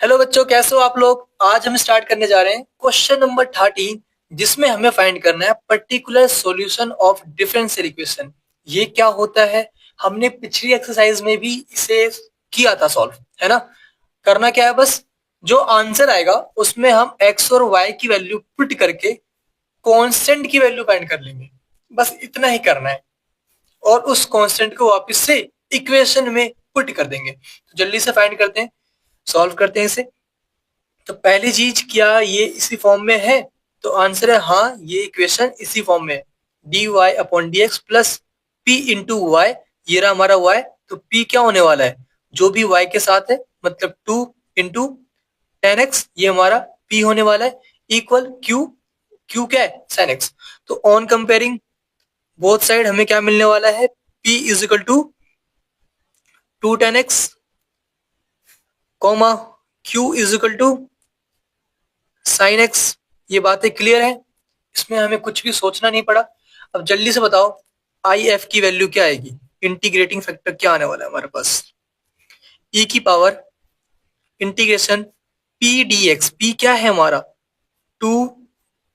Hello बच्चों, कैसे हो आप लोग। आज हम स्टार्ट करने जा रहे हैं क्वेश्चन नंबर 13, जिसमें हमें फाइंड करना है particular solution of differential equation. ये क्या होता है, हमने पिछली एक्सरसाइज में भी इसे किया था सॉल्व, है ना। करना क्या है, बस जो आंसर आएगा उसमें हम एक्स और वाई की वैल्यू पुट करके कांस्टेंट की वैल्यू फाइंड कर लेंगे। बस इतना ही करना है और उस कांस्टेंट को वापस से इक्वेशन में पुट कर देंगे। तो जल्दी से फाइंड करते हैं, सॉल्व करते हैं इसे। तो पहली चीज, क्या ये इसी फॉर्म में है? तो आंसर है हाँ, ये इक्वेशन इसी फॉर्म में है। D Y upon D x plus P into Y, ये रहा हमारा वाई। तो पी क्या होने वाला है, जो भी वाई के साथ है, मतलब 2 इंटू 10x, ये हमारा पी होने वाला है, इक्वल क्यू। क्यू क्या है, साइन एक्स। तो ऑन कंपेयरिंग बोथ साइड हमें क्या मिलने वाला है, P is equal to 2 10x comma Q is equal to sine X. ये बातें क्लियर है, इसमें हमें कुछ भी सोचना नहीं पड़ा। अब जल्दी से बताओ आई एफ की वैल्यू क्या आएगी, इंटीग्रेटिंग फैक्टर क्या आने वाला है हमारे पास। ई की power integration P D x, P क्या है हमारा 2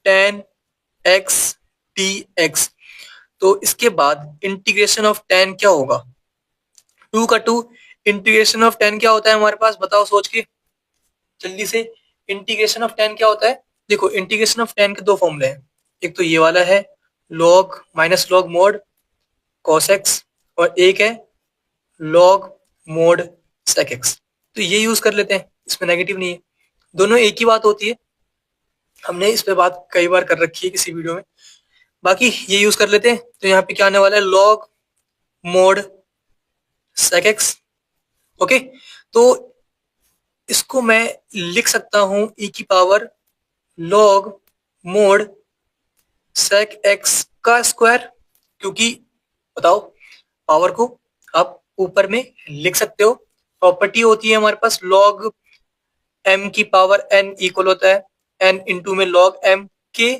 10 x डी एक्स। तो इसके बाद इंटीग्रेशन ऑफ 10 क्या होगा, 2 का 2। इंटीग्रेशन ऑफ 10 क्या होता है हमारे पास, बताओ सोच के जल्दी से। इंटीग्रेशन ऑफ 10 क्या होता है, देखो इंटीग्रेशन ऑफ 10 के दो फॉर्मूले हैं। एक तो ये वाला है log minus log mode cos x, और एक है लॉग मोड सेक एक्स। तो ये यूज कर लेते हैं, इसमें नेगेटिव नहीं है, दोनों एक ही बात होती है। हमने इस पे बात कई बार कर रखी है किसी वीडियो में, बाकी ये यूज कर लेते हैं। तो यहाँ पे क्या आने वाला है, log mod sec X. Okay, तो इसको मैं लिख सकता हूं ई की power log mod sec X का स्क्वायर, क्योंकि बताओ पावर को आप ऊपर में लिख सकते हो। प्रॉपर्टी होती है हमारे पास लॉग एम की पावर एन इक्वल होता है एन इंटू में लॉग एम के,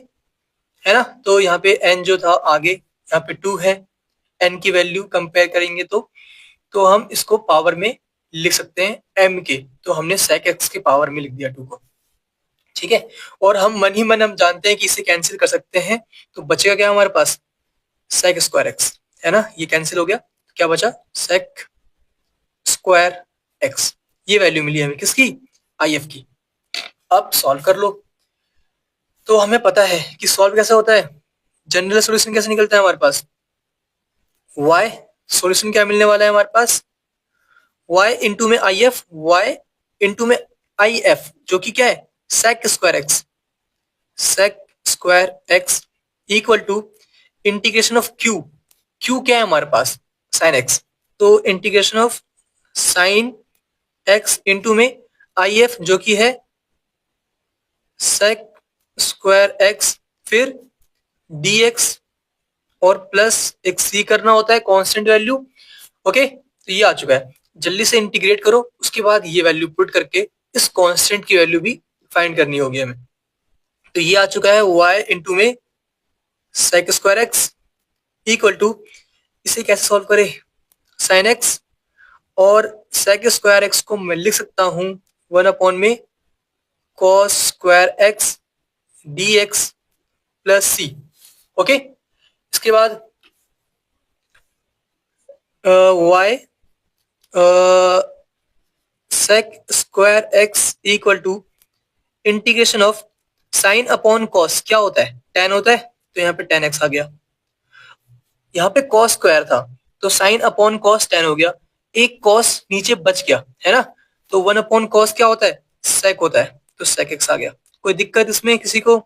है ना। तो यहाँ पे एन जो था आगे, यहाँ पे 2 है, एन की वैल्यू कंपेयर करेंगे तो हम इसको पावर में लिख सकते हैं एम के। तो हमने सेक एक्स के पावर में लिख दिया 2 को, ठीक है। और हम मन ही मन हम जानते हैं कि इसे कैंसिल कर सकते हैं। तो बचेगा क्या हमारे पास, सेक स्क्वायर एक्स, है ना। ये कैंसिल हो गया, क्या बचा, सेक स्क्वायर एक्स। ये वैल्यू मिली हमें किसकी, आई एफ की। अब सॉल्व कर लो। तो हमें पता है कि सॉल्व कैसे होता है, जनरल सॉल्यूशन कैसे निकलता है हमारे पास, y सॉल्यूशन क्या मिलने वाला है हमारे पास, y इंटू में आई एफ, y इंटू में आई एफ, जो कि क्या है sec square X. Sec square x equal to integration of Q, Q क्या है हमारे पास, साइन एक्स। तो integration of sine X into में आई एफ, जो कि है सेक स्क्वायर एक्स, फिर डी एक्स, और प्लस एक सी करना होता है कांस्टेंट वैल्यू। ओके, तो ये आ चुका है, जल्दी से इंटीग्रेट करो, उसके बाद ये वैल्यू पुट करके इस कांस्टेंट की वैल्यू भी फाइंड करनी होगी हमें। तो ये आ चुका है y इंटू में sec square x equal to, इसे कैसे सॉल्व करें, साइन एक्स, और सेक स्क्वायर एक्स को मैं लिख सकता हूं 1 में cos square x d x plus सी। ओके, इसके बाद y sec square x equal to integration of sine upon cos, क्या होता है, टेन होता है। तो यहाँ पे 10x आ गया, यहाँ पे कॉस स्क्वायर था तो साइन अपॉन कॉस 10 हो गया, एक कॉस नीचे बच गया, है ना। तो 1 कॉस क्या होता है, सेक होता है, तो सेक एक्स आ गया। कोई दिक्कत इसमें किसी को,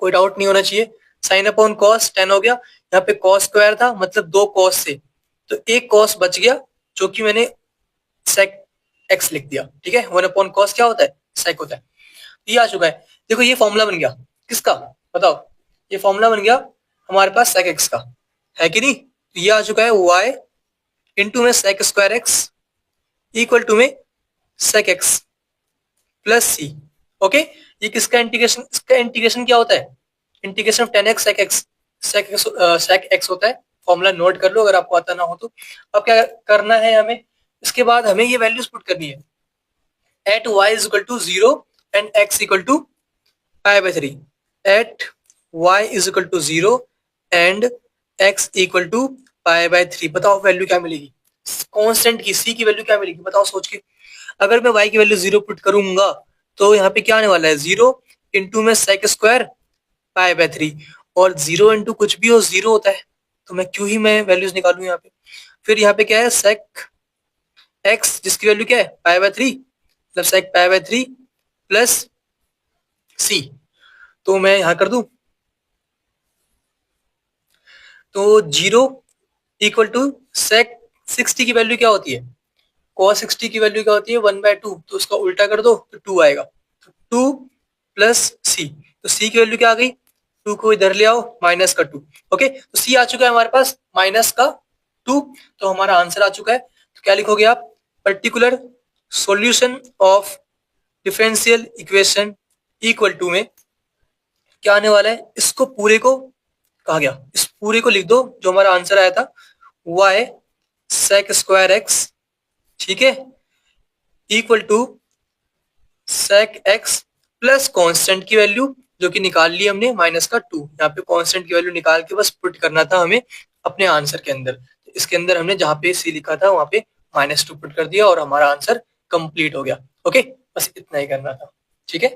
कोई डाउट नहीं होना चाहिए। साइन अपॉन कॉस 10 हो गया, यहाँ पे कॉस स्क्वायर था मतलब 2 कॉस से, तो एक कॉस बच गया, जो कि मैंने सेक एक्स लिख दिया, ठीक है। 1 कॉस क्या होता है, सेक होता है। ये आ चुका है, देखो ये फॉर्मूला बन गया किसका, बताओ, ये फॉर्मूला बन गया हमारे पास सेक एक्स का, है कि नहीं। तो ये आ चुका है y इंटू में sec square x equal to में सेक एक्स प्लस सी। ओके, ये किसका इंटीग्रेशन, इसका इंटीग्रेशन क्या होता है, integration of 10x sec X, sec X होता है। फॉर्मूला नोट कर लो अगर आपको आता ना हो तो। अब क्या करना है हमें, इसके बाद हमें ये वैल्यूज पुट करनी है, at Y is equal to 0 and X equal to pi by 3, at Y is equal to 0 and X equal to pi by 3। बताओ वैल्यू क्या मिलेगी कांस्टेंट की, सी की वैल्यू क्या मिलेगी बताओ सोच के। अगर मैं y की वैल्यू 0 पुट करूंगा तो यहाँ पे क्या आने वाला है 0 इंटू में सेक स्क्वायर पाई बाय 3, और 0 इंटू कुछ भी हो 0 होता है, तो मैं क्यों ही मैं वैल्यूज निकालू यहाँ पे। फिर यहाँ पे क्या है सेक एक्स जिसकी वैल्यू क्या है पाई बाय 3, मतलब सेक पाई बाय 3 प्लस सी, तो मैं यहाँ कर दूं तो 0 इक्वल टू सेक 60 की वैल्यू क्या होती है, cos 60 की वैल्यू क्या होती है 1/2, तो उसका उल्टा कर दो तो 2 आएगा, तो 2 प्लस सी, तो सी की वैल्यू क्या आ गई 2 को इधर ले आओ माइनस का 2। ओके, तो सी आ चुका है हमारे पास माइनस का 2, तो हमारा आंसर आ चुका है। तो क्या लिखोगे आप, particular solution of differential equation equal to में क्या आने वाला है, इसको पूरे को कहा गया, इस पूरे को लिख दो जो हमारा आंसर आया था y sec स्क्वायर x, ठीक है, equal to sec x plus constant की वैल्यू जो कि निकाल ली हमने माइनस का 2, यहाँ पे कांस्टेंट की वैल्यू निकाल के बस पुट करना था हमें अपने आंसर के अंदर। इसके अंदर हमने जहाँ पे सी लिखा था वहां पे -2 पुट कर दिया और हमारा आंसर कंप्लीट हो गया। ओके, बस इतना ही करना था, ठीक है।